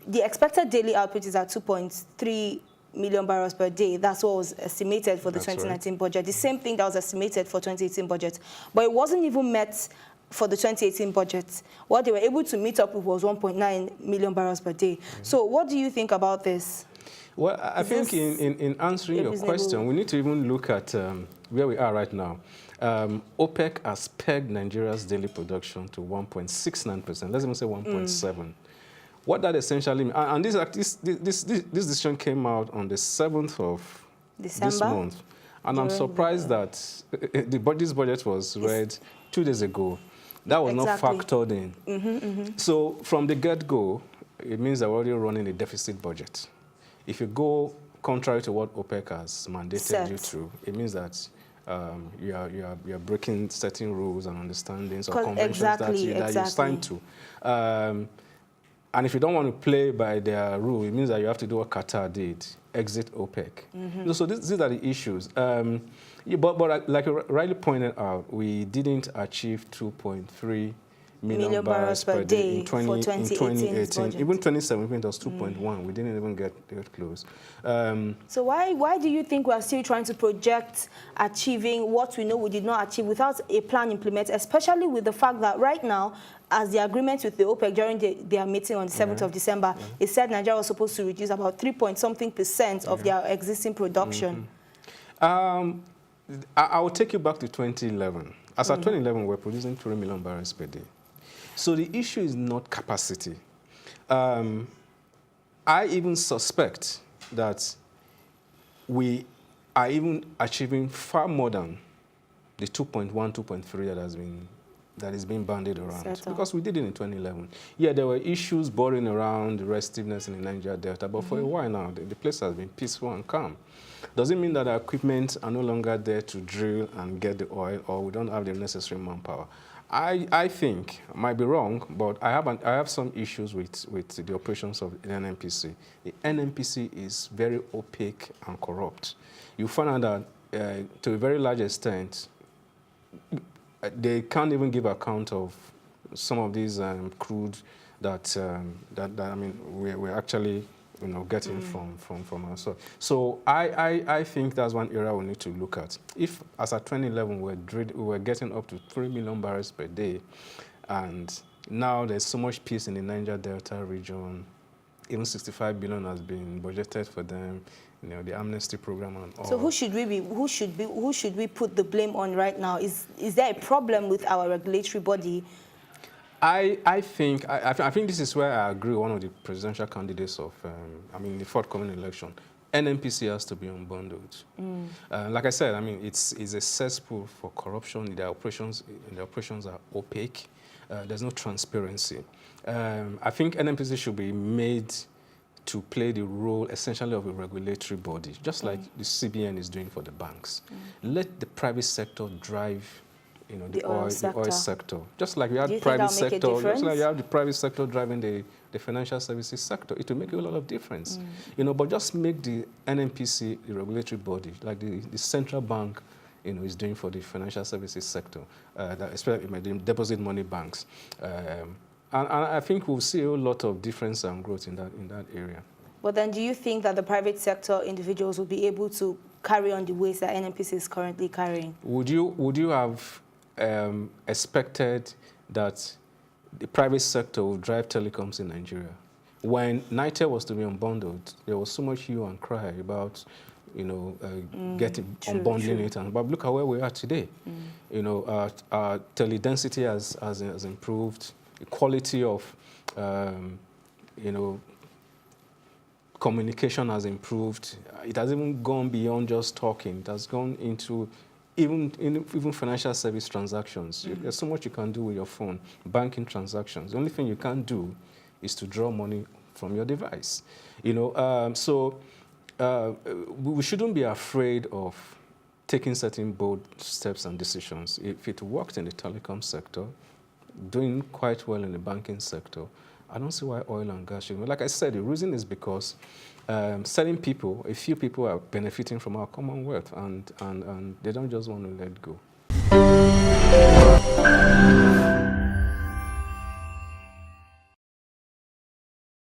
the expected daily output is at 2.3 million barrels per day. That's what was estimated for the 2019 budget. The same thing that was estimated for 2018 budget. But it wasn't even met for the 2018 budget. What they were able to meet up with was 1.9 million barrels per day. So what do you think about this? Well, I think in answering your question, we need to even look at where we are right now. OPEC has pegged Nigeria's daily production to 1.69%. Let's even say 1.7. What that essentially means, and this decision came out on the 7th of December? This month. And I'm surprised that this budget was read 2 days ago. That was not factored in. So from the get-go, it means they're already running a deficit budget. If you go contrary to what OPEC has mandated you to, it means that you are breaking certain rules and understandings or conventions that you signed to. And if you don't want to play by their rule, it means that you have to do what Qatar did, exit OPEC. So these are the issues. But like you rightly pointed out, we didn't achieve 2.3 million barrels per day in 2018. Even 2017 was 2.1. We didn't even get close. So why do you think we are still trying to project achieving what we know we did not achieve without a plan implemented, especially with the fact that right now, as the agreement with the OPEC during their meeting on the 7th of December, it said Nigeria was supposed to reduce about 3-point-something% of their existing production. I will take you back to 2011. As at 2011, we're producing 3 million barrels per day. So the issue is not capacity. I even suspect that we are even achieving far more than the 2.1, 2.3 that is being bandied around. Because we did it in 2011. Yeah, there were issues boring around restiveness in the Niger Delta, but for a while now, the place has been peaceful and calm. Does it mean that our equipment are no longer there to drill and get the oil, or we don't have the necessary manpower? I think, I might be wrong, but I have some issues with the operations of the NNPC. The NNPC is very opaque and corrupt. You find out that to a very large extent, they can't even give account of some of these crude that I mean we're actually getting from us. So I think that's one area we need to look at. If as at 2011 we were getting up to 3 million barrels per day, and now there's so much peace in the Niger Delta region, even 65 billion has been budgeted for them. The amnesty program and all. So who should we put the blame on right now? Is there a problem with our regulatory body? I think this is where I agree with one of the presidential candidates of the forthcoming election. NNPC has to be unbundled. Like I said, it's a cesspool for corruption. The operations are opaque. There's no transparency. I think NNPC should be made to play the role essentially of a regulatory body, just like the CBN is doing for the banks. Let the private sector drive the oil sector. Just like we have private sector, just like you have the private sector driving the financial services sector. It will make a lot of difference. But just make the NNPC the regulatory body, like the central bank is doing for the financial services sector, especially the deposit money banks. And I think we'll see a lot of difference and growth in that area. But then do you think that the private sector individuals will be able to carry on the ways that NNPC is currently carrying? Would you have expected that the private sector will drive telecoms in Nigeria? When NITEL was to be unbundled, there was so much hue and cry about getting unbundling it. But look at where we are today. Our tele-density has improved. The quality of communication has improved. It has even gone beyond just talking. It has gone into even financial service transactions. There's so much you can do with your phone. Banking transactions. The only thing you can't do is to draw money from your device. So we shouldn't be afraid of taking certain bold steps and decisions. If it worked in the telecom sector, doing quite well in the banking sector, I don't see why oil and gas should. Like I said, the reason is because a few people are benefiting from our commonwealth, and they don't just want to let go.